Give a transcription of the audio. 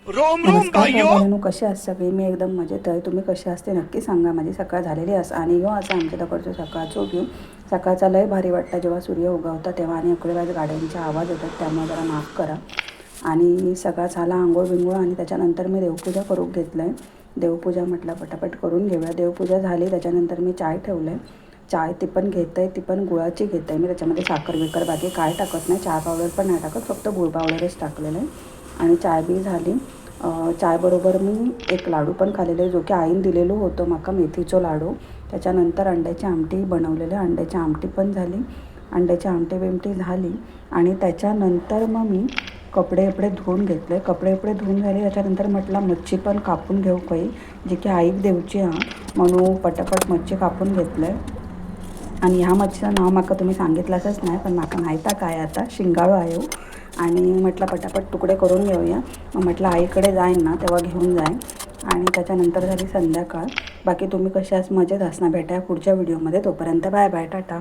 नमस्कार भावांनो, कसे आहात सगळे? मी एकदम मजेत आहे. तुम्ही कसे असते नक्की सांगा. माझी सकाळ झालेली असं आणि असं आमच्या दकडचं सकाळचं घेऊन सकाळचा लय भारी वाटतं जेव्हा सूर्य उगवता तेव्हा आणि अकडे वेळेस गाड्यांचे आवाज येतात, त्यामुळे जरा माफ करा. आणि सकाळ झाला आंघोळ बिंघोळ आणि त्याच्यानंतर मी देवपूजा करून घेतलं आहे. देवपूजा म्हटलं पटापट करून घेऊया. देवपूजा झाली त्याच्यानंतर मी चाय ठेवलं आहे. चाय ती पण घेत आहे, ती पण गुळाची घेत आहे मी. त्याच्यामध्ये साखर बिकर बाकी काय टाकत नाही, चहा पावडर पण नाही टाकत, फक्त गुळ पावडरच टाकलेलं आहे. आणि चाय बी झाली. चायबरोबर मी एक लाडू पण खाल्लेले जो की आईन दिलेलो होतो माका, मेथीचो लाडू. त्याच्यानंतर अंड्याची आमटी बनवलेले, अंड्याची आमटी पण झाली. अंड्याची आमटी बिमटी झाली आणि त्याच्यानंतर मग मी कपडे धुवून घेतले. कपडे धुवून झाले त्याच्यानंतर म्हटलं मच्छी पण कापून घेऊ काही, जी की आईक देवची हा, म्हणून पटापट मच्छी कापून घेतलं. आणि ह्या मच्छीचं नाव माका तुम्ही सांगितलंच नाही, पण माका माहीत काय आता शिंगाळू आहे. आणि म्हटलं पटापट तुकडे करून घेऊया. मग म्हटलं आईकडे जाईन ना तेव्हा घेऊन जाईन. आणि त्याच्यानंतर झाली संध्याकाळ. बाकी तुम्ही कसे मजेत असणार. भेटाया पुढच्या व्हिडिओमध्ये. तोपर्यंत बाय बाय, टाटा.